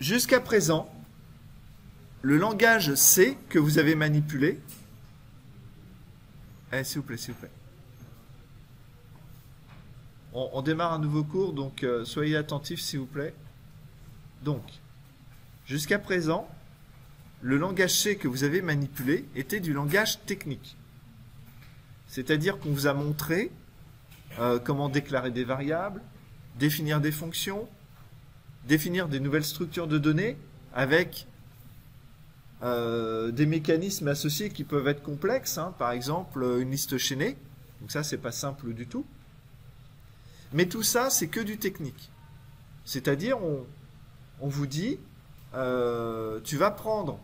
Jusqu'à présent, le langage C que vous avez manipulé... s'il vous plaît, s'il vous plaît. On démarre un nouveau cours, donc soyez attentifs, s'il vous plaît. Donc, jusqu'à présent, le langage C que vous avez manipulé était du langage technique. C'est-à-dire qu'on vous a montré comment déclarer des variables, définir des fonctions, définir des nouvelles structures de données avec des mécanismes associés qui peuvent être complexes, hein, par exemple une liste chaînée. Donc ça, c'est pas simple du tout. Mais tout ça, c'est que du technique. C'est-à-dire, on vous dit, tu vas prendre,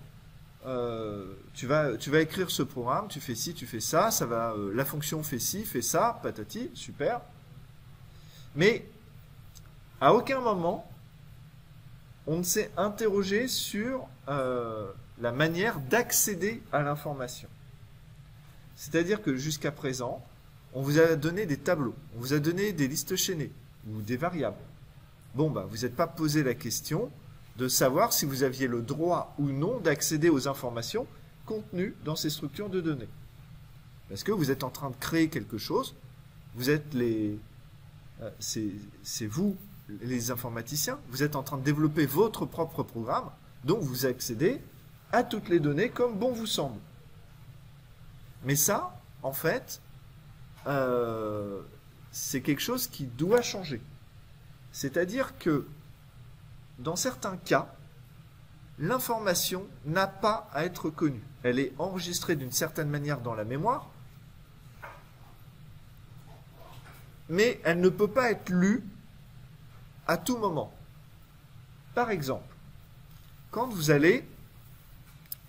tu vas écrire ce programme, tu fais ci, tu fais ça, ça va, la fonction fait ci, fait ça, patati, super. Mais à aucun moment, on ne s'est interrogé sur la manière d'accéder à l'information. C'est-à-dire que jusqu'à présent, on vous a donné des tableaux, on vous a donné des listes chaînées ou des variables. Bon, bah, vous n'êtes pas posé la question de savoir si vous aviez le droit ou non d'accéder aux informations contenues dans ces structures de données. Parce que vous êtes en train de créer quelque chose, vous êtes c'est vous, les informaticiens, vous êtes en train de développer votre propre programme, donc vous accédez à toutes les données comme bon vous semble. Mais ça, en fait, c'est quelque chose qui doit changer. C'est-à-dire que, dans certains cas, l'information n'a pas à être connue. Elle est enregistrée d'une certaine manière dans la mémoire, mais elle ne peut pas être lue à tout moment. Par exemple, quand vous allez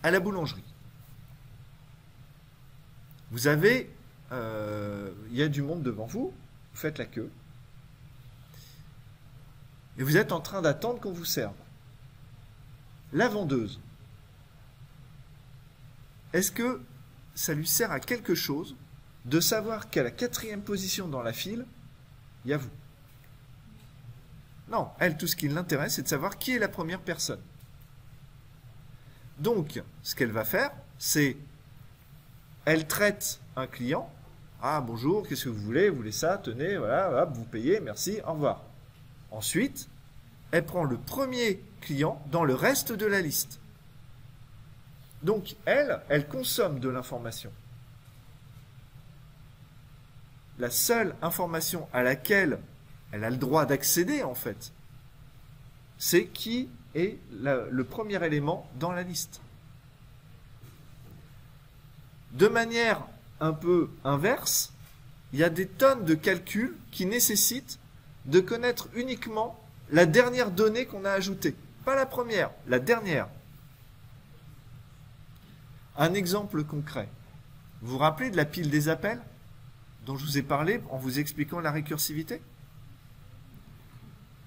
à la boulangerie, vous avez, il y a du monde devant vous, vous faites la queue, et vous êtes en train d'attendre qu'on vous serve. La vendeuse, est-ce que ça lui sert à quelque chose de savoir qu'à la 4e position dans la file, il y a vous? Non, elle, tout ce qui l'intéresse, c'est de savoir qui est la première personne. Donc, ce qu'elle va faire, c'est, elle traite un client. Ah, bonjour, qu'est-ce que vous voulez ça, tenez, voilà, hop, vous payez, merci, au revoir. Ensuite, elle prend le premier client dans le reste de la liste. Donc, elle consomme de l'information. La seule information à laquelle elle a le droit d'accéder, en fait, c'est qui est le premier élément dans la liste. De manière un peu inverse, il y a des tonnes de calculs qui nécessitent de connaître uniquement la dernière donnée qu'on a ajoutée. Pas la première, la dernière. Un exemple concret. Vous vous rappelez de la pile des appels dont je vous ai parlé en vous expliquant la récursivité?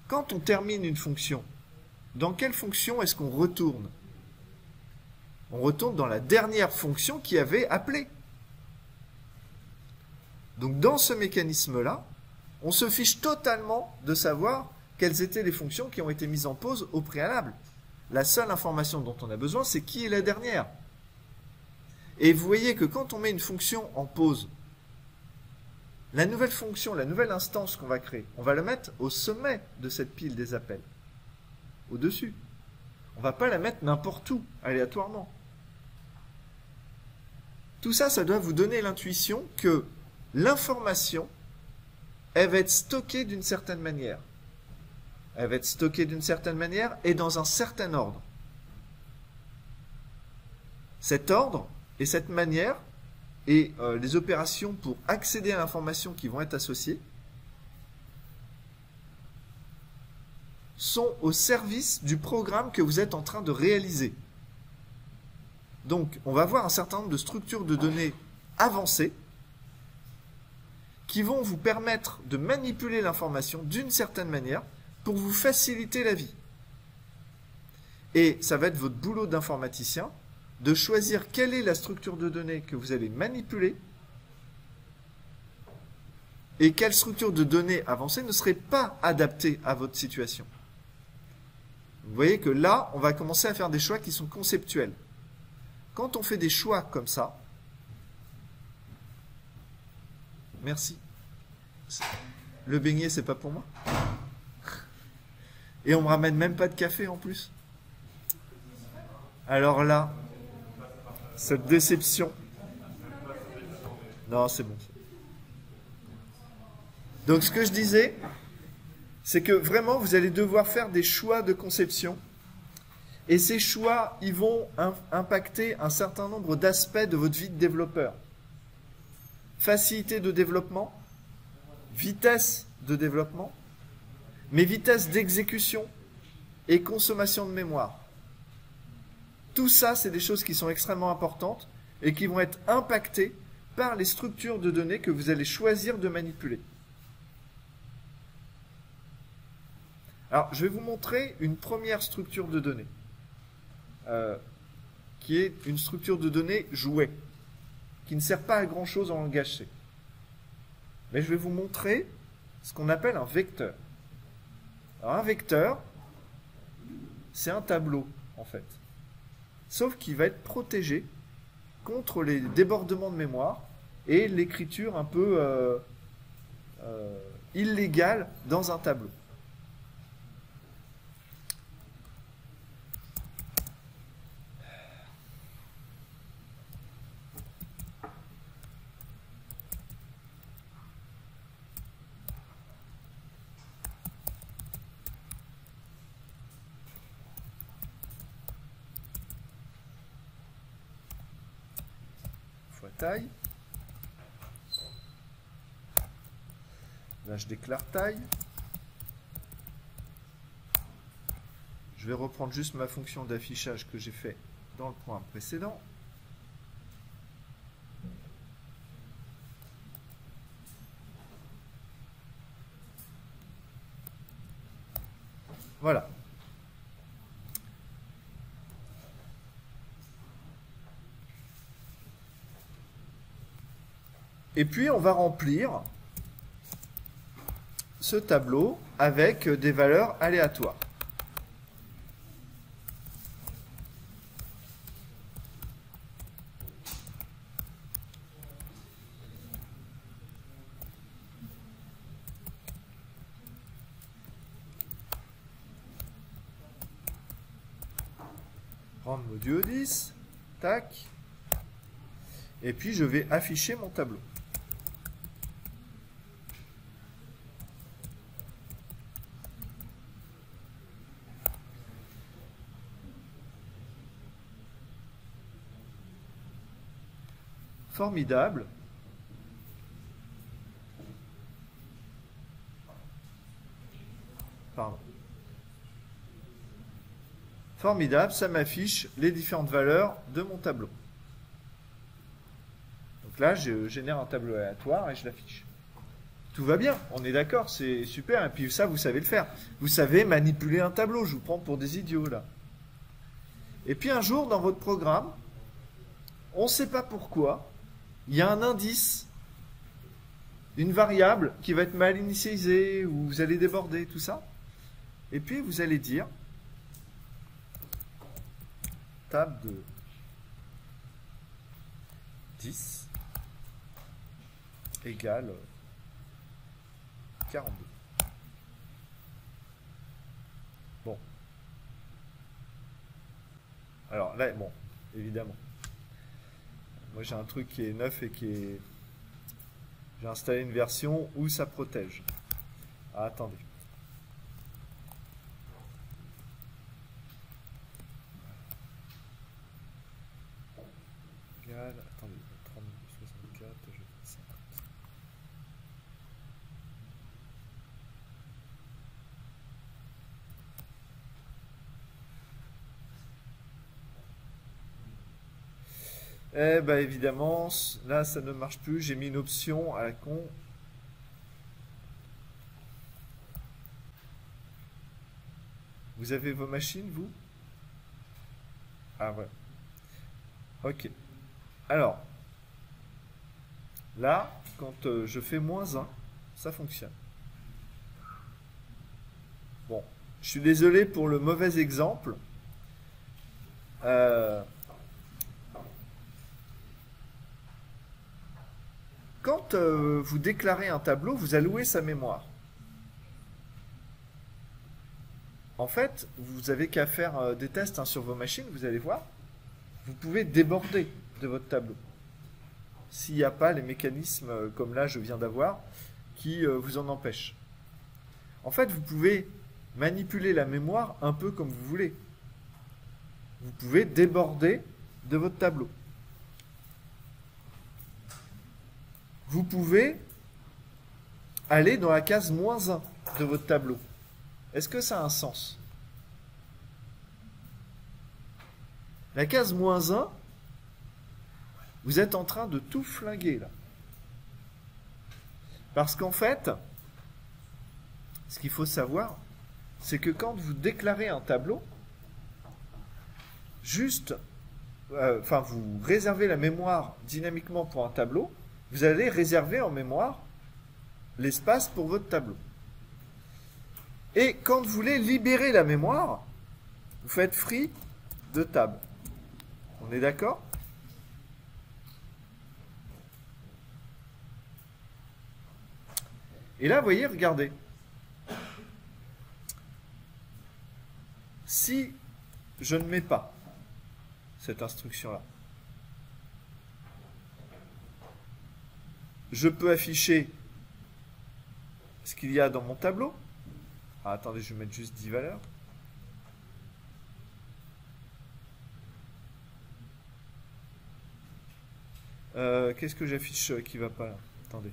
Quand on termine une fonction, dans quelle fonction est-ce qu'on retourne? On retourne dans la dernière fonction qui avait appelé. Donc dans ce mécanisme-là, on se fiche totalement de savoir quelles étaient les fonctions qui ont été mises en pause au préalable. La seule information dont on a besoin, c'est qui est la dernière. Et vous voyez que quand on met une fonction en pause, la nouvelle fonction, la nouvelle instance qu'on va créer, on va la mettre au sommet de cette pile des appels, au-dessus. On ne va pas la mettre n'importe où, aléatoirement. Tout ça, ça doit vous donner l'intuition que l'information, elle va être stockée d'une certaine manière. Elle va être stockée d'une certaine manière et dans un certain ordre. Cet ordre et cette manière et les opérations pour accéder à l'information qui vont être associées sont au service du programme que vous êtes en train de réaliser. Donc, on va voir un certain nombre de structures de données avancées qui vont vous permettre de manipuler l'information d'une certaine manière pour vous faciliter la vie. Et ça va être votre boulot d'informaticien de choisir quelle est la structure de données que vous allez manipuler et quelle structure de données avancée ne serait pas adaptée à votre situation. Vous voyez que là, on va commencer à faire des choix qui sont conceptuels. Quand on fait des choix comme ça, merci. Le beignet, c'est pas pour moi. Et on me ramène même pas de café en plus. Alors là, cette déception. Non, c'est bon. Donc ce que je disais, c'est que vraiment vous allez devoir faire des choix de conception. Et ces choix, ils vont impacter un certain nombre d'aspects de votre vie de développeur. Facilité de développement, vitesse de développement, mais vitesse d'exécution et consommation de mémoire. Tout ça, c'est des choses qui sont extrêmement importantes et qui vont être impactées par les structures de données que vous allez choisir de manipuler. Alors, je vais vous montrer une première structure de données, qui est une structure de données jouet, qui ne sert pas à grand-chose en langage C. Mais je vais vous montrer ce qu'on appelle un vecteur. Alors, un vecteur, c'est un tableau, en fait. Sauf qu'il va être protégé contre les débordements de mémoire et l'écriture un peu illégale dans un tableau. Taille. Là, je déclare taille. Je vais reprendre juste ma fonction d'affichage que j'ai fait dans le point précédent. Voilà. Et puis, on va remplir ce tableau avec des valeurs aléatoires. Rendre modulo 10, tac. Et puis, je vais afficher mon tableau. Formidable. Pardon. Formidable, ça m'affiche les différentes valeurs de mon tableau. Donc là, je génère un tableau aléatoire et je l'affiche. Tout va bien, on est d'accord, c'est super. Et puis ça, vous savez le faire. Vous savez manipuler un tableau, je vous prends pour des idiots là. Et puis un jour, dans votre programme, on ne sait pas pourquoi, il y a un indice, une variable qui va être mal initialisée, ou vous allez déborder, tout ça. Et puis vous allez dire, table de 10 égale 42. Bon. Alors là, bon, évidemment. Moi, j'ai un truc qui est neuf et qui est... J'ai installé une version où ça protège. Ah, attendez. Attendez, 30, 64, je fais 50. Eh ben évidemment, là ça ne marche plus, j'ai mis une option à la con. Vous avez vos machines, vous? Ah ouais. Ok. Alors, là, quand je fais -1, ça fonctionne. Bon, Je suis désolé pour le mauvais exemple. Quand vous déclarez un tableau, vous allouez sa mémoire. En fait, vous avez qu'à faire des tests sur vos machines, vous allez voir. Vous pouvez déborder de votre tableau. S'il n'y a pas les mécanismes, comme là je viens d'avoir, qui vous en empêchent. En fait, vous pouvez manipuler la mémoire un peu comme vous voulez. Vous pouvez déborder de votre tableau. Vous pouvez aller dans la case -1 de votre tableau. Est-ce que ça a un sens? La case -1, vous êtes en train de tout flinguer là. Parce qu'en fait, ce qu'il faut savoir, c'est que quand vous déclarez un tableau, vous réservez la mémoire dynamiquement pour un tableau, vous allez réserver en mémoire l'espace pour votre tableau. Et quand vous voulez libérer la mémoire, vous faites free de tab. On est d'accord? Et là, vous voyez, regardez. Si je ne mets pas cette instruction-là, je peux afficher ce qu'il y a dans mon tableau. Ah, attendez, je vais mettre juste 10 valeurs. Qu'est-ce que j'affiche qui va pas là? Attendez.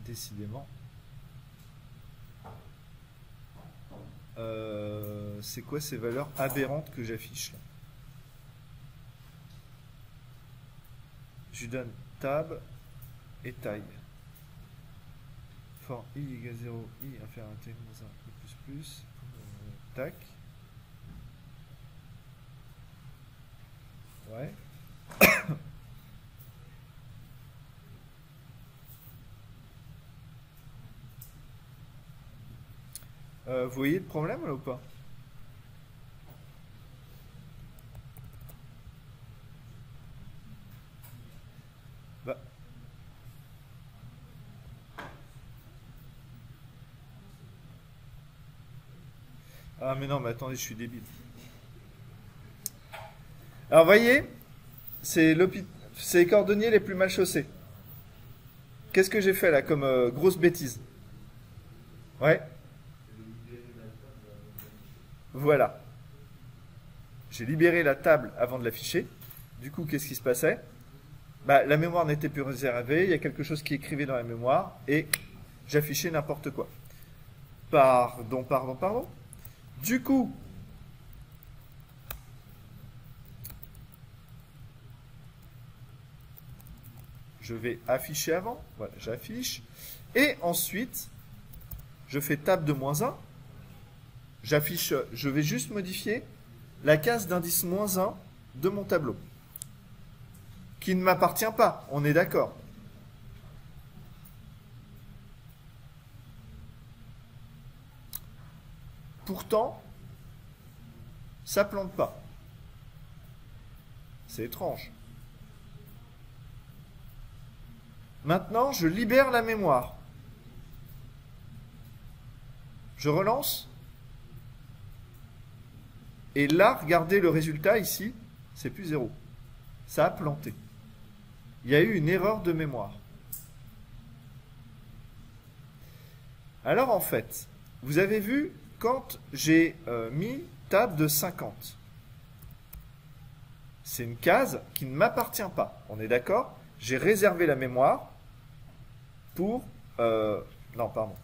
Décidément. C'est quoi ces valeurs aberrantes que j'affiche là? Je lui donne tab et taille. For i égale 0, i inférieur à t moins 1, i plus, tac. Ouais. Vous voyez le problème là ou pas? Bah. Ah mais non, mais attendez, je suis débile. Alors vous voyez, c'est les cordonniers les plus mal chaussés. Qu'est-ce que j'ai fait là comme grosse bêtise? Ouais. Voilà. J'ai libéré la table avant de l'afficher. Du coup, qu'est-ce qui se passait? Bah, la mémoire n'était plus réservée, il y a quelque chose qui écrivait dans la mémoire, et j'affichais n'importe quoi. Pardon. Du coup, je vais afficher avant. Voilà, j'affiche. Et ensuite, je fais tab de -1. J'affiche, je vais juste modifier la case d'indice -1 de mon tableau, qui ne m'appartient pas, on est d'accord. Pourtant, ça plante pas. C'est étrange. Maintenant, je libère la mémoire. Je relance. Et là, regardez le résultat ici, c'est plus 0. Ça a planté. Il y a eu une erreur de mémoire. Alors en fait, vous avez vu, quand j'ai mis tab de 50, c'est une case qui ne m'appartient pas. On est d'accord? J'ai réservé la mémoire pour... non, pardon.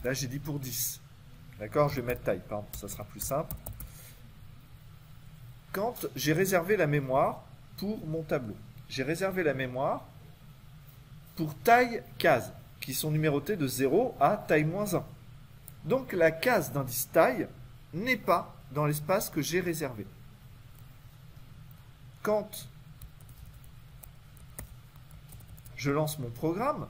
Là, j'ai dit pour 10. D'accord? Je vais mettre taille, pardon, ça sera plus simple. Quand j'ai réservé la mémoire pour mon tableau. J'ai réservé la mémoire pour taille case, qui sont numérotées de 0 à taille moins 1. Donc la case d'indice taille n'est pas dans l'espace que j'ai réservé. Quand je lance mon programme,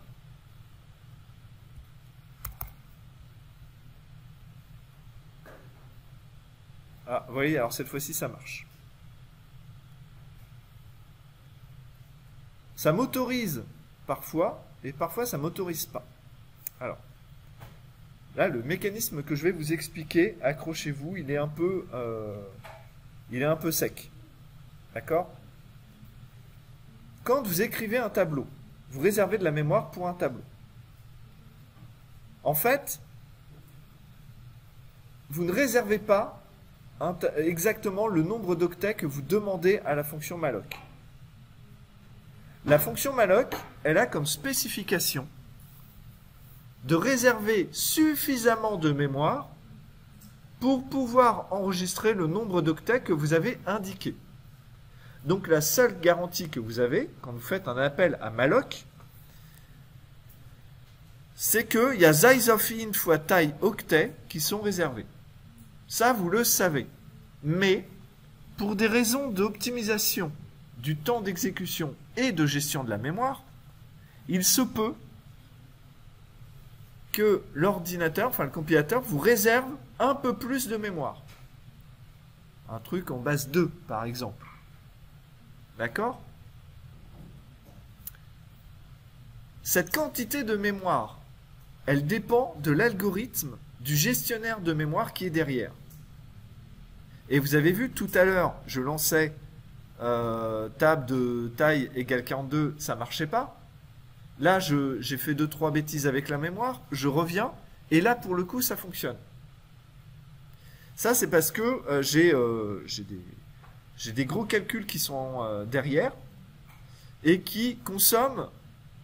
ah, vous voyez, alors cette fois-ci ça marche. Ça m'autorise parfois, et parfois ça ne m'autorise pas. Alors, là, le mécanisme que je vais vous expliquer, accrochez-vous, il est un peu sec. D'accord? Quand vous écrivez un tableau, vous réservez de la mémoire pour un tableau. En fait, vous ne réservez pas exactement le nombre d'octets que vous demandez à la fonction malloc. La fonction malloc, elle a comme spécification de réserver suffisamment de mémoire pour pouvoir enregistrer le nombre d'octets que vous avez indiqué. Donc la seule garantie que vous avez, quand vous faites un appel à malloc, c'est qu'il y a size of int fois taille octet qui sont réservés. Ça, vous le savez. Mais, pour des raisons d'optimisation du temps d'exécution et de gestion de la mémoire, il se peut que l'ordinateur, enfin le compilateur, vous réserve un peu plus de mémoire. Un truc en base 2, par exemple. D'accord? Cette quantité de mémoire, elle dépend de l'algorithme du gestionnaire de mémoire qui est derrière. Et vous avez vu tout à l'heure, je lançais table de taille égale 42, ça ne marchait pas. Là, j'ai fait 2-3 bêtises avec la mémoire, je reviens, et là, pour le coup, ça fonctionne. Ça, c'est parce que j'ai des gros calculs qui sont derrière et qui consomment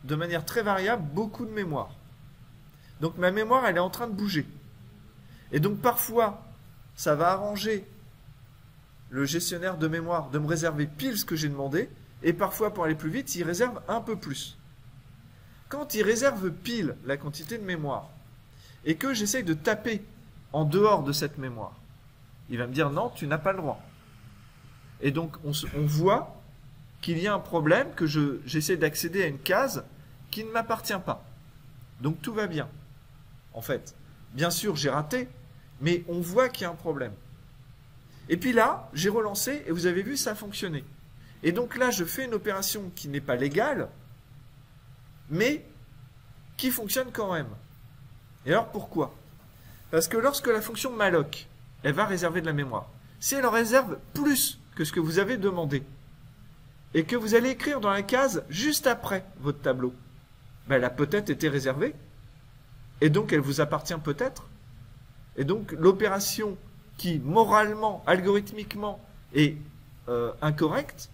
de manière très variable beaucoup de mémoire. Donc ma mémoire, elle est en train de bouger. Et donc parfois, ça va arranger le gestionnaire de mémoire de me réserver pile ce que j'ai demandé, et parfois, pour aller plus vite, il réserve un peu plus. Quand il réserve pile la quantité de mémoire, et que j'essaye de taper en dehors de cette mémoire, il va me dire non, tu n'as pas le droit. Et donc on voit qu'il y a un problème, que j'essaie d'accéder à une case qui ne m'appartient pas. Donc tout va bien. En fait, bien sûr j'ai raté, mais on voit qu'il y a un problème. Et puis là, j'ai relancé et vous avez vu, ça a fonctionné. Et donc là, je fais une opération qui n'est pas légale, mais qui fonctionne quand même. Et alors pourquoi? Parce que lorsque la fonction malloc, elle va réserver de la mémoire, si elle en réserve plus que ce que vous avez demandé, et que vous allez écrire dans la case juste après votre tableau, ben elle a peut-être été réservée, et donc elle vous appartient peut-être, et donc l'opération qui moralement, algorithmiquement est incorrecte,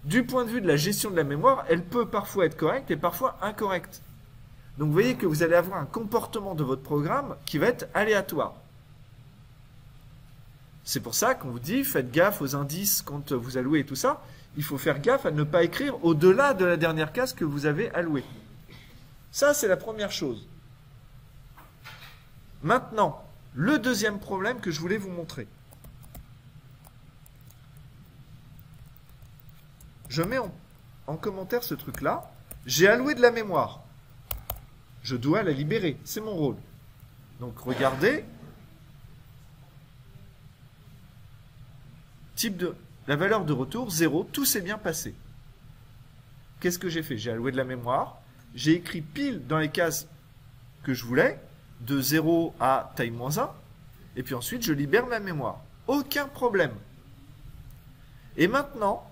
du point de vue de la gestion de la mémoire, elle peut parfois être correcte et parfois incorrecte. Donc vous voyez que vous allez avoir un comportement de votre programme qui va être aléatoire. C'est pour ça qu'on vous dit, faites gaffe aux indices quand vous allouez et tout ça. Il faut faire gaffe à ne pas écrire au-delà de la dernière case que vous avez allouée. Ça, c'est la première chose. Maintenant, le deuxième problème que je voulais vous montrer. Je mets en commentaire ce truc-là. J'ai alloué de la mémoire. Je dois la libérer. C'est mon rôle. Donc, regardez. Type de la valeur de retour, 0. Tout s'est bien passé. Qu'est-ce que j'ai fait? J'ai alloué de la mémoire. J'ai écrit pile dans les cases que je voulais, de 0 à taille moins 1. Et puis ensuite, je libère ma mémoire. Aucun problème. Et maintenant,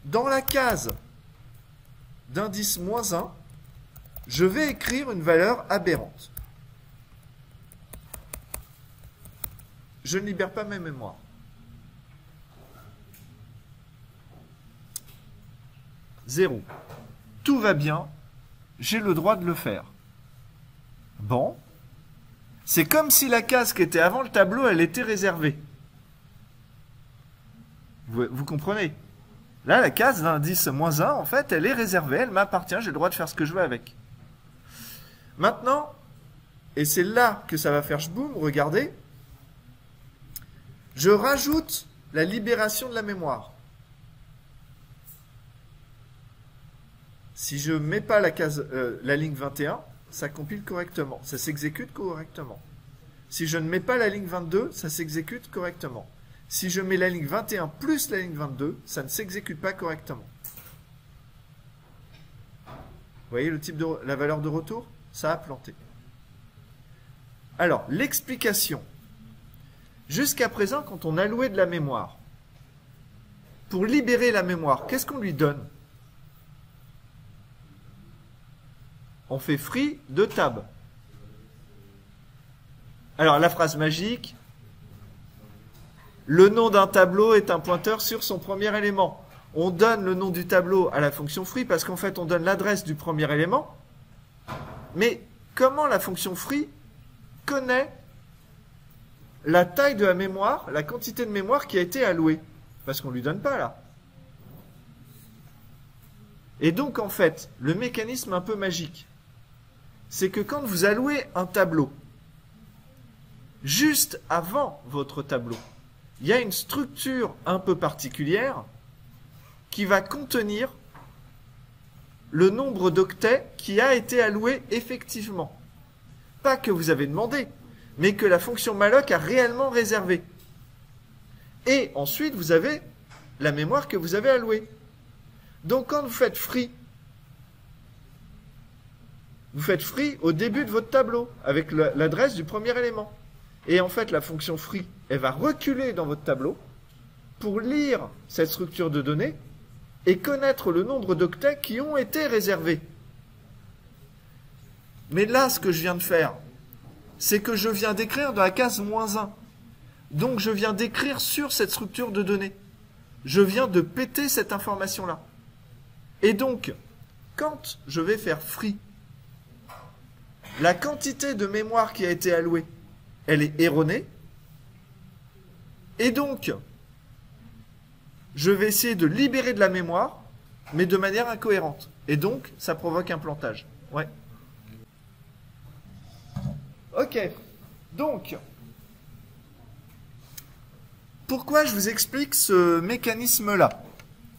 dans la case d'indice moins 1, je vais écrire une valeur aberrante. Je ne libère pas ma mémoire. Zéro. Tout va bien, j'ai le droit de le faire. Bon. C'est comme si la case qui était avant le tableau, elle était réservée. Vous comprenez? Là, la case d'indice -1, en fait, elle est réservée, elle m'appartient, j'ai le droit de faire ce que je veux avec. Maintenant, et c'est là que ça va faire shboom, regardez, je rajoute la libération de la mémoire. Si je ne mets pas la ligne 21, ça compile correctement, ça s'exécute correctement. Si je ne mets pas la ligne 22, ça s'exécute correctement. Si je mets la ligne 21 plus la ligne 22, ça ne s'exécute pas correctement. Vous voyez la valeur de retour? Ça a planté. Alors, l'explication. Jusqu'à présent, quand on allouait de la mémoire, pour libérer la mémoire, qu'est-ce qu'on lui donne? On fait free de tab. Alors, la phrase magique, le nom d'un tableau est un pointeur sur son premier élément. On donne le nom du tableau à la fonction free parce qu'en fait, on donne l'adresse du premier élément. Mais comment la fonction free connaît la taille de la mémoire, la quantité de mémoire qui a été allouée? Parce qu'on ne lui donne pas là. Et donc, en fait, le mécanisme un peu magique, c'est que quand vous allouez un tableau, juste avant votre tableau, il y a une structure un peu particulière qui va contenir le nombre d'octets qui a été alloué effectivement. Pas que vous avez demandé, mais que la fonction malloc a réellement réservé. Et ensuite, vous avez la mémoire que vous avez allouée. Donc, quand vous faites free au début de votre tableau, avec l'adresse du premier élément. Et en fait, la fonction free, elle va reculer dans votre tableau pour lire cette structure de données et connaître le nombre d'octets qui ont été réservés. Mais là, ce que je viens de faire, c'est que je viens d'écrire dans la case -1. Donc, je viens d'écrire sur cette structure de données. Je viens de péter cette information-là. Et donc, quand je vais faire free, la quantité de mémoire qui a été allouée, elle est erronée. Et donc, je vais essayer de libérer de la mémoire, mais de manière incohérente. Et donc, ça provoque un plantage. Ouais. Ok. Donc, pourquoi je vous explique ce mécanisme-là?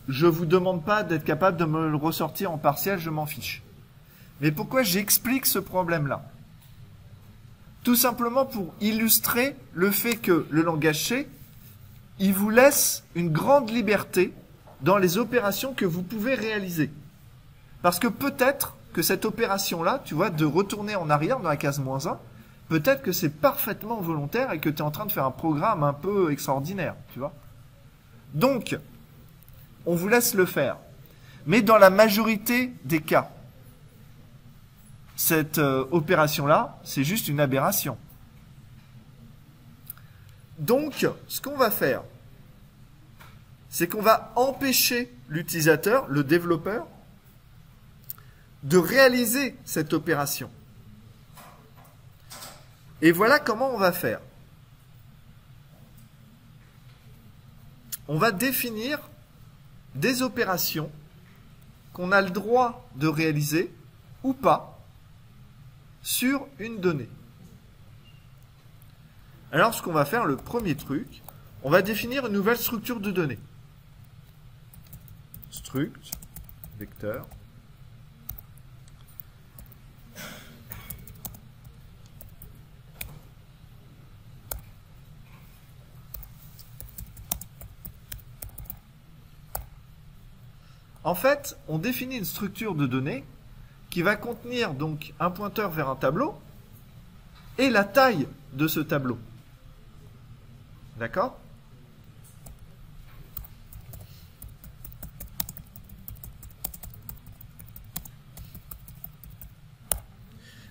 Je ne vous demande pas d'être capable de me le ressortir en partiel, je m'en fiche. Mais pourquoi j'explique ce problème-là? Tout simplement pour illustrer le fait que le langage C, il vous laisse une grande liberté dans les opérations que vous pouvez réaliser. Parce que peut-être que cette opération-là, tu vois, de retourner en arrière dans la case -1, peut-être que c'est parfaitement volontaire et que tu es en train de faire un programme un peu extraordinaire, tu vois. Donc, on vous laisse le faire. Mais dans la majorité des cas, cette opération-là, c'est juste une aberration. Donc, ce qu'on va faire, c'est qu'on va empêcher l'utilisateur, le développeur, de réaliser cette opération. Et voilà comment on va faire. On va définir des opérations qu'on a le droit de réaliser ou pas sur une donnée. Alors, ce qu'on va faire, le premier truc, on va définir une nouvelle structure de données. Struct, vecteur. En fait, on définit une structure de données qui va contenir donc un pointeur vers un tableau et la taille de ce tableau. D'accord ?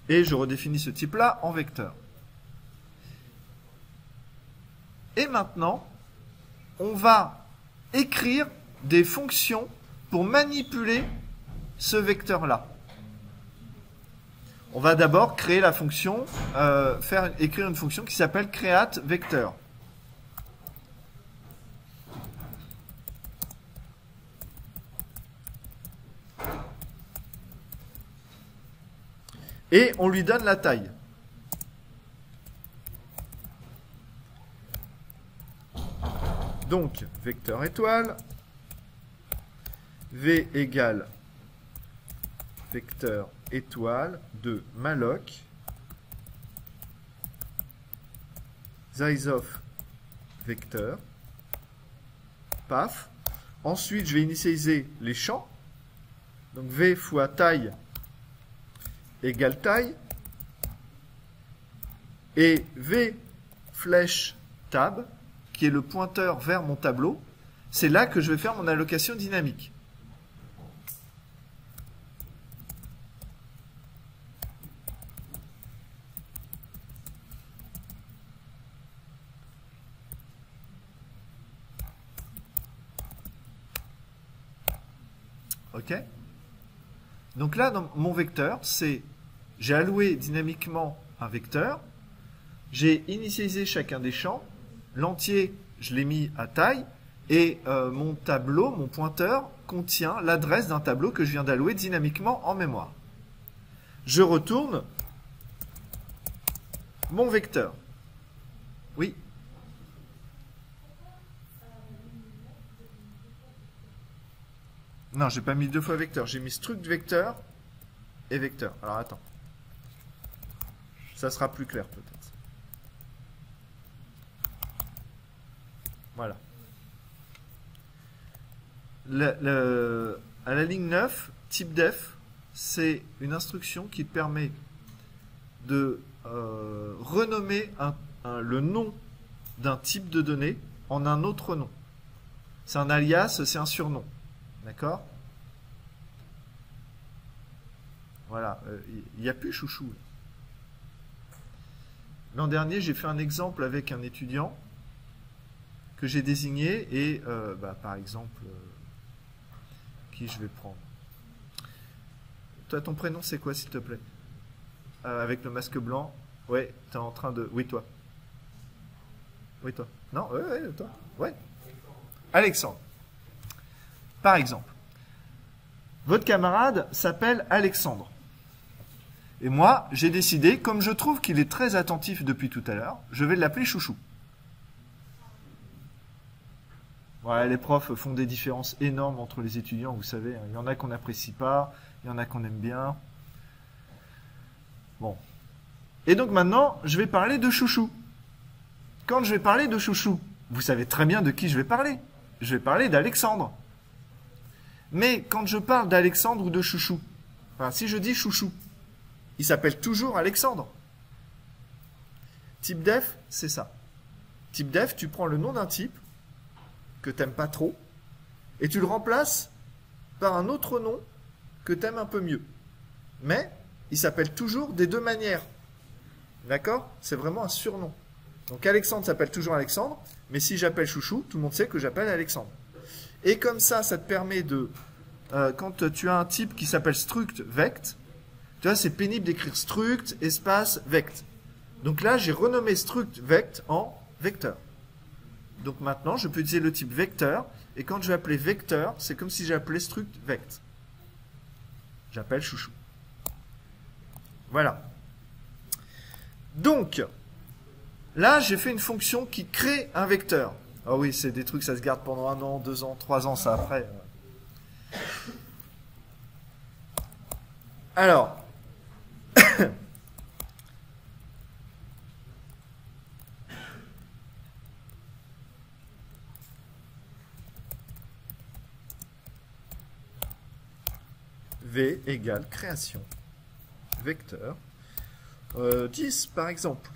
Et je redéfinis ce type-là en vecteur. Et maintenant, on va écrire des fonctions pour manipuler ce vecteur-là. On va d'abord créer la fonction, écrire une fonction qui s'appelle createVector. et on lui donne la taille. Donc, vecteur étoile, V égale vecteur étoile de malloc, size of vecteur, paf. Ensuite, je vais initialiser les champs. Donc, V fois taille égale taille. Et V flèche tab, qui est le pointeur vers mon tableau, c'est là que je vais faire mon allocation dynamique. OK? Donc là, dans mon vecteur, j'ai alloué dynamiquement un vecteur, j'ai initialisé chacun des champs, l'entier, je l'ai mis à taille, et mon tableau, mon pointeur, contient l'adresse d'un tableau que je viens d'allouer dynamiquement en mémoire. Je retourne mon vecteur. Oui. Non, j'ai pas mis 2 fois vecteur, j'ai mis struct vecteur et vecteur. Alors attends. Ça sera plus clair peut-être. Voilà. À la ligne 9, type def, c'est une instruction qui permet de renommer le nom d'un type de données en un autre nom. C'est un alias, c'est un surnom. D'accord? Voilà. Il n'y a plus chouchou. L'an dernier, j'ai fait un exemple avec un étudiant que j'ai désigné et, par exemple, qui je vais prendre? Toi, ton prénom, c'est quoi, s'il te plaît? Avec le masque blanc. Ouais, t'es en train de... Oui, toi. Oui, toi. Non, ouais, toi. Ouais. Alexandre. Par exemple, votre camarade s'appelle Alexandre. Et moi, j'ai décidé, comme je trouve qu'il est très attentif depuis tout à l'heure, je vais l'appeler Chouchou. Voilà, les profs font des différences énormes entre les étudiants, vous savez. Il y en a qu'on n'apprécie pas, il y en a qu'on aime bien. Bon. Et donc maintenant, je vais parler de Chouchou. Quand je vais parler de Chouchou, vous savez très bien de qui je vais parler. Je vais parler d'Alexandre. Mais quand je parle d'Alexandre ou de Chouchou, enfin, si je dis Chouchou, il s'appelle toujours Alexandre. Type def, c'est ça. Type def, tu prends le nom d'un type que tu n'aimes pas trop et tu le remplaces par un autre nom que tu aimes un peu mieux. Mais il s'appelle toujours des deux manières. D'accord? C'est vraiment un surnom. Donc Alexandre s'appelle toujours Alexandre, mais si j'appelle Chouchou, tout le monde sait que j'appelle Alexandre. Et comme ça te permet de... quand tu as un type qui s'appelle struct vect, tu vois, c'est pénible d'écrire struct, espace, vect. Donc là, j'ai renommé struct vect en vecteur. Donc maintenant, je peux utiliser le type vecteur, et quand je vais appeler vecteur, c'est comme si j'appelais struct vect. J'appelle Chouchou. Voilà. Donc, là, j'ai fait une fonction qui crée un vecteur. Ah oui, c'est des trucs, ça se garde pendant 1 an, 2 ans, 3 ans, ça après. Alors, V égale création, vecteur, 10 par exemple.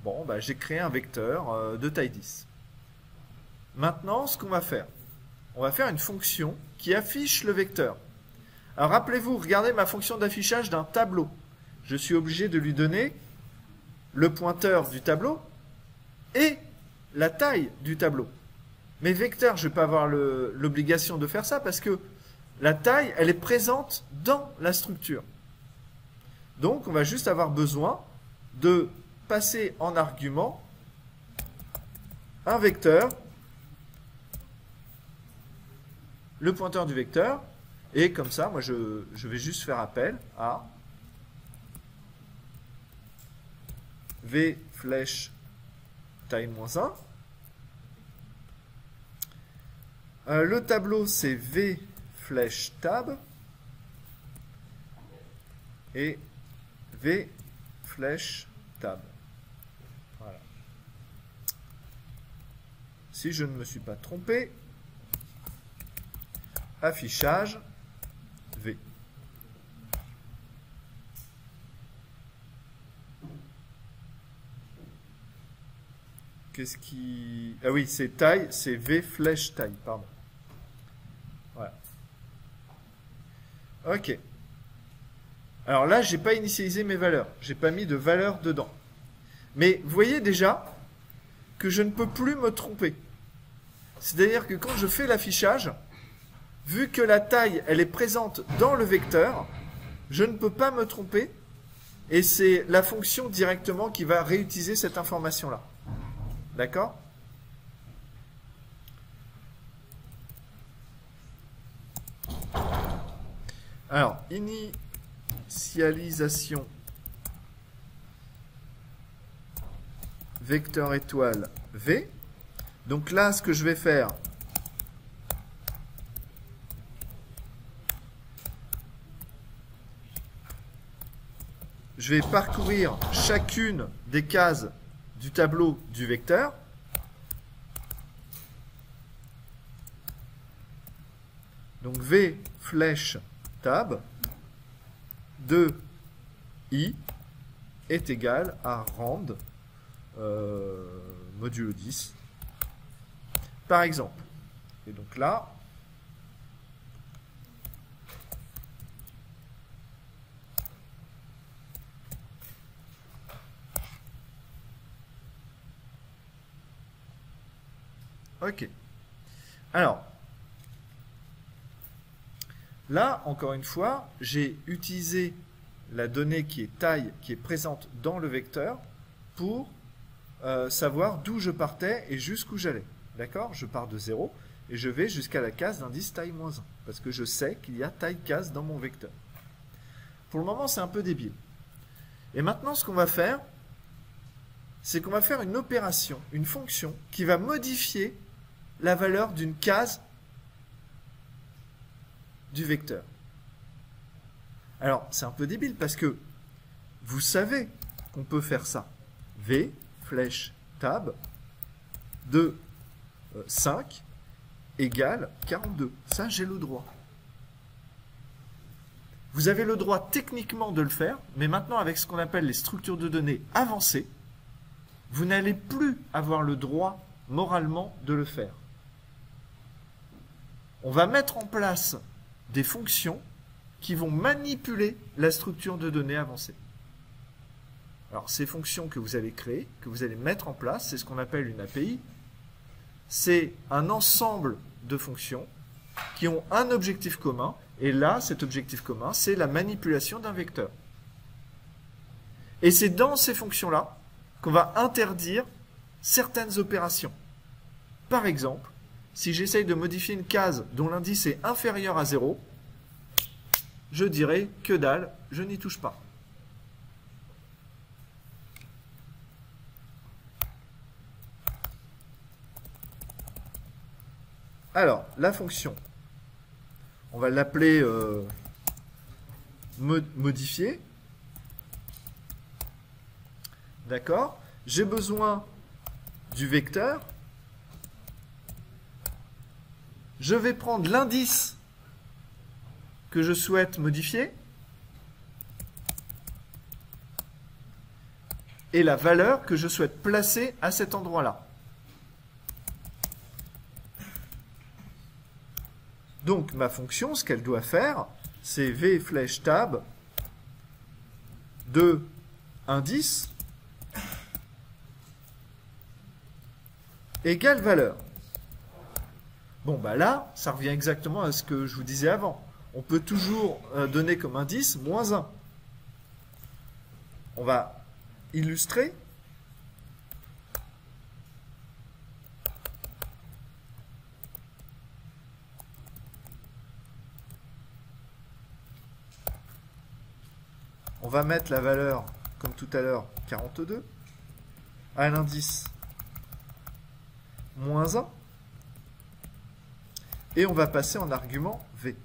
Bon, bah, j'ai créé un vecteur de taille 10. Maintenant, ce qu'on va faire, on va faire une fonction qui affiche le vecteur. Alors rappelez-vous, regardez ma fonction d'affichage d'un tableau. Je suis obligé de lui donner le pointeur du tableau et la taille du tableau. Mais vecteur, je ne vais pas avoir l'obligation de faire ça parce que la taille, elle est présente dans la structure. Donc, on va juste avoir besoin de passer en argument un vecteur, le pointeur du vecteur, Et comme ça, moi, je vais juste faire appel à v flèche taille -1. Le tableau, c'est v flèche tab et v flèche tab. Voilà. Si je ne me suis pas trompé, affichage v. Qu'est-ce qui... Ah oui, c'est taille, c'est v flèche taille, pardon. Voilà. Ok. Alors là, j'ai pas initialisé mes valeurs. J'ai pas mis de valeur dedans. Mais vous voyez déjà que je ne peux plus me tromper. C'est-à-dire que quand je fais l'affichage, vu que la taille, elle est présente dans le vecteur, je ne peux pas me tromper. Et c'est la fonction directement qui va réutiliser cette information-là. D'accord ? Alors, initialisation vecteur étoile V. Donc là, ce que je vais faire, je vais parcourir chacune des cases du tableau du vecteur. Donc V flèche tab de I est égal à rand modulo 10 par exemple. Et donc là, ok. Alors, là, encore une fois, j'ai utilisé la donnée qui est taille, qui est présente dans le vecteur, pour savoir d'où je partais et jusqu'où j'allais. D'accord? Je pars de 0 et je vais jusqu'à la case d'indice taille -1, parce que je sais qu'il y a taille case dans mon vecteur. Pour le moment, c'est un peu débile. Et maintenant, ce qu'on va faire, c'est qu'on va faire une opération, une fonction, qui va modifier la valeur d'une case du vecteur. Alors, c'est un peu débile parce que vous savez qu'on peut faire ça. V, flèche, tab, de 5 égale 42. Ça, j'ai le droit. Vous avez le droit techniquement de le faire, mais maintenant, avec ce qu'on appelle les structures de données avancées, vous n'allez plus avoir le droit moralement de le faire. On va mettre en place des fonctions qui vont manipuler la structure de données avancée. Alors, ces fonctions que vous allez créer, que vous allez mettre en place, c'est ce qu'on appelle une API. C'est un ensemble de fonctions qui ont un objectif commun. Et là, cet objectif commun, c'est la manipulation d'un vecteur. Et c'est dans ces fonctions-là qu'on va interdire certaines opérations. Par exemple, si j'essaye de modifier une case dont l'indice est inférieur à 0, je dirais que dalle, je n'y touche pas. Alors, la fonction, on va l'appeler modifier. D'accord? J'ai besoin du vecteur. Je vais prendre l'indice que je souhaite modifier et la valeur que je souhaite placer à cet endroit-là. Donc ma fonction, ce qu'elle doit faire, c'est v flèche tab de indice égale valeur. Bon, bah là, ça revient exactement à ce que je vous disais avant. On peut toujours donner comme indice -1. On va illustrer. on va mettre la valeur, comme tout à l'heure, 42. À l'indice, moins 1. Et on va passer en argument V.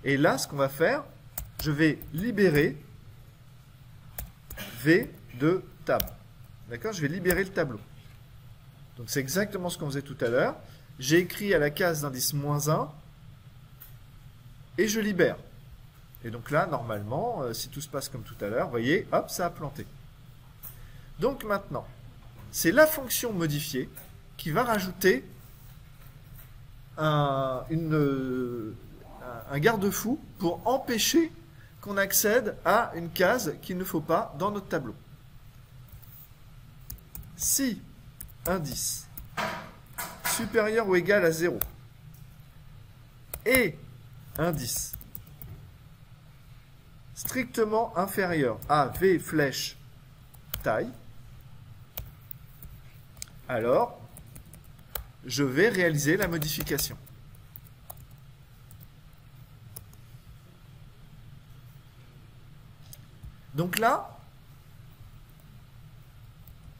Et là, ce qu'on va faire, je vais libérer V de table. D'accord? Je vais libérer le tableau. Donc c'est exactement ce qu'on faisait tout à l'heure. J'ai écrit à la case d'indice moins 1 et je libère. Et donc là, normalement, si tout se passe comme tout à l'heure, vous voyez, hop, ça a planté. Donc maintenant, c'est la fonction modifiée qui va rajouter un garde-fou pour empêcher qu'on accède à une case qu'il ne faut pas dans notre tableau. Si indice supérieur ou égal à 0 et indice strictement inférieur à V flèche taille, alors je vais réaliser la modification. Donc là,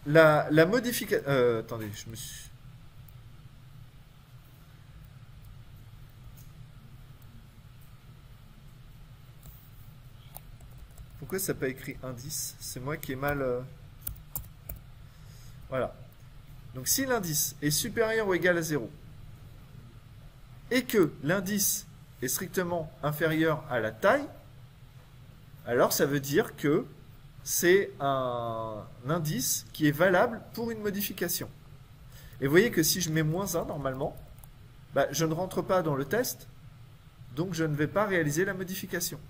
la modification... attendez, je me suis... Pourquoi ça n'a pas écrit indice? C'est moi qui ai mal... Voilà. Donc si l'indice est supérieur ou égal à 0 et que l'indice est strictement inférieur à la taille, alors ça veut dire que c'est un indice qui est valable pour une modification. Et vous voyez que si je mets moins 1 normalement, je ne rentre pas dans le test, donc je ne vais pas réaliser la modification.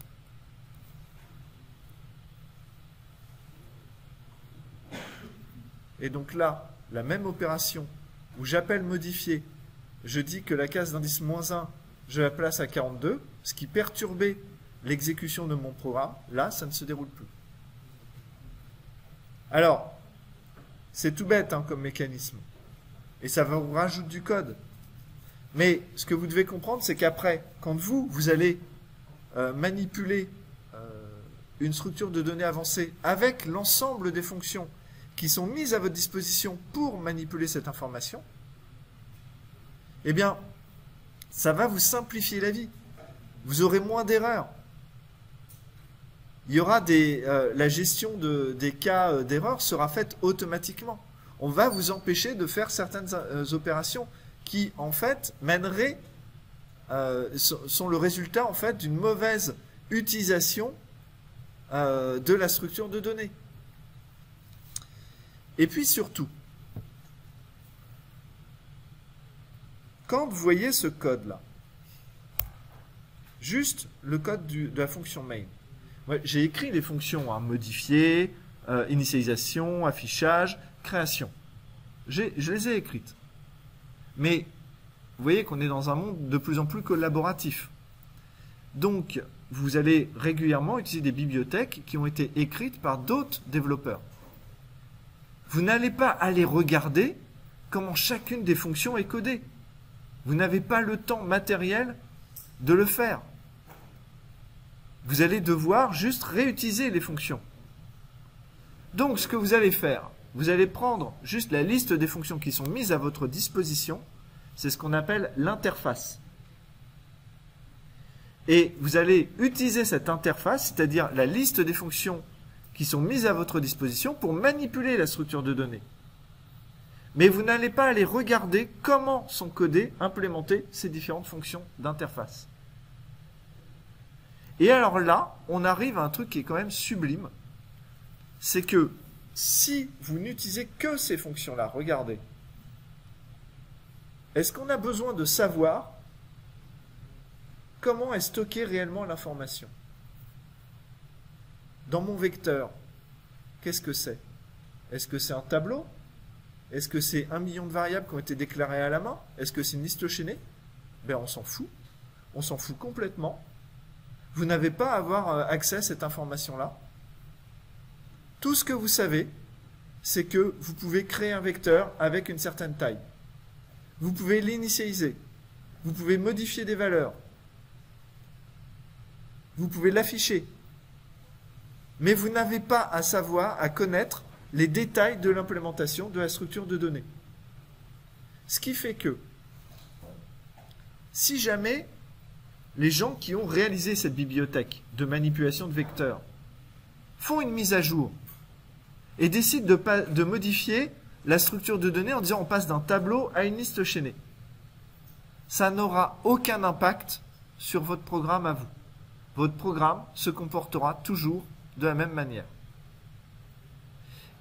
Et donc là, la même opération où j'appelle modifier, je dis que la case d'indice moins 1, je la place à 42, ce qui perturbait l'exécution de mon programme, là, ça ne se déroule plus. Alors, c'est tout bête comme mécanisme. Et ça vous rajoute du code. Mais ce que vous devez comprendre, c'est qu'après, quand vous allez manipuler une structure de données avancée avec l'ensemble des fonctions qui sont mises à votre disposition pour manipuler cette information, eh bien, ça va vous simplifier la vie. Vous aurez moins d'erreurs. Il y aura la gestion des cas d'erreur sera faite automatiquement. On va vous empêcher de faire certaines opérations qui, en fait, mèneraient, sont le résultat, en fait, d'une mauvaise utilisation de la structure de données. Et puis surtout, quand vous voyez ce code-là, juste le code de la fonction main, j'ai écrit les fonctions, modifier, initialisation, affichage, création. Je les ai écrites. Mais vous voyez qu'on est dans un monde de plus en plus collaboratif. Donc, vous allez régulièrement utiliser des bibliothèques qui ont été écrites par d'autres développeurs. Vous n'allez pas aller regarder comment chacune des fonctions est codée. Vous n'avez pas le temps matériel de le faire. Vous allez devoir juste réutiliser les fonctions. Donc, ce que vous allez faire, vous allez prendre juste la liste des fonctions qui sont mises à votre disposition. C'est ce qu'on appelle l'interface. Et vous allez utiliser cette interface, c'est-à-dire la liste des fonctions qui sont mises à votre disposition pour manipuler la structure de données. Mais vous n'allez pas aller regarder comment sont codées, implémentées ces différentes fonctions d'interface. Et alors là, on arrive à un truc qui est quand même sublime. C'est que si vous n'utilisez que ces fonctions-là, regardez, est-ce qu'on a besoin de savoir comment est stockée réellement l'information? Dans mon vecteur, qu'est-ce que c'est? Est-ce que c'est un tableau? Est-ce que c'est 1 million de variables qui ont été déclarées à la main? Est-ce que c'est une liste chaînée? On s'en fout. On s'en fout complètement. Vous n'avez pas à avoir accès à cette information-là. Tout ce que vous savez, c'est que vous pouvez créer un vecteur avec une certaine taille. Vous pouvez l'initialiser. Vous pouvez modifier des valeurs. Vous pouvez l'afficher. mais vous n'avez pas à savoir, à connaître les détails de l'implémentation de la structure de données. Ce qui fait que, si jamais les gens qui ont réalisé cette bibliothèque de manipulation de vecteurs font une mise à jour et décident de modifier la structure de données en disant on passe d'un tableau à une liste chaînée, ça n'aura aucun impact sur votre programme à vous. Votre programme se comportera toujours de la même manière.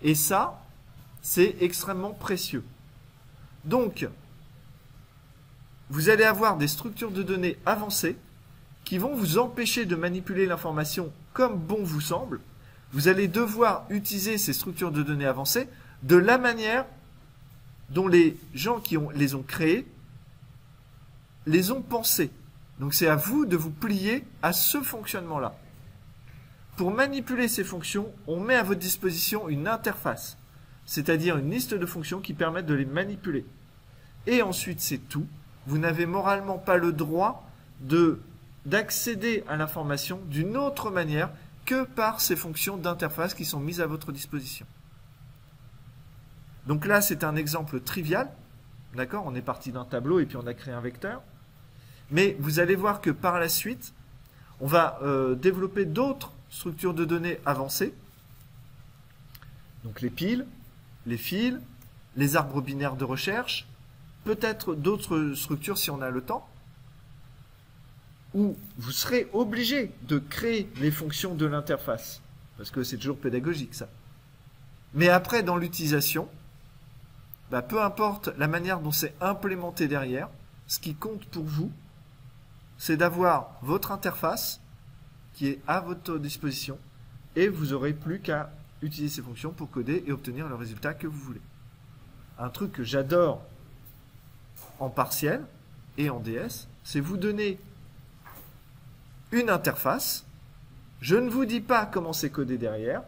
Et ça, c'est extrêmement précieux. Donc, vous allez avoir des structures de données avancées qui vont vous empêcher de manipuler l'information comme bon vous semble. Vous allez devoir utiliser ces structures de données avancées de la manière dont les gens qui les ont créées les ont pensées. Donc c'est à vous de vous plier à ce fonctionnement-là. Pour manipuler ces fonctions, on met à votre disposition une interface, c'est-à-dire une liste de fonctions qui permettent de les manipuler. Et ensuite, c'est tout. Vous n'avez moralement pas le droit d'accéder à l'information d'une autre manière que par ces fonctions d'interface qui sont mises à votre disposition. Donc là, c'est un exemple trivial. D'accord ? On est parti d'un tableau et puis on a créé un vecteur. Mais vous allez voir que par la suite, on va développer d'autres structures de données avancées. Donc les piles, les fils, les arbres binaires de recherche, peut-être d'autres structures si on a le temps, où vous serez obligé de créer les fonctions de l'interface, parce que c'est toujours pédagogique ça. Mais après, dans l'utilisation, peu importe la manière dont c'est implémenté derrière, ce qui compte pour vous, c'est d'avoir votre interface qui est à votre disposition et vous n'aurez plus qu'à utiliser ces fonctions pour coder et obtenir le résultat que vous voulez. Un truc que j'adore en partiel et en DS, c'est vous donner une interface, je ne vous dis pas comment c'est codé derrière,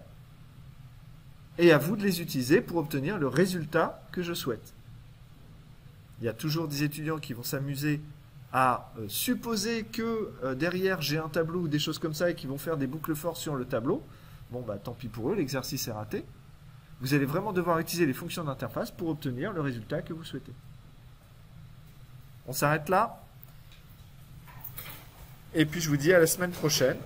et à vous de les utiliser pour obtenir le résultat que je souhaite. Il y a toujours des étudiants qui vont s'amuser à supposer que derrière j'ai un tableau ou des choses comme ça et qui vont faire des boucles for sur le tableau. Bon, tant pis pour eux, l'exercice est raté. Vous allez vraiment devoir utiliser les fonctions d'interface pour obtenir le résultat que vous souhaitez. On s'arrête là. Et puis je vous dis à la semaine prochaine.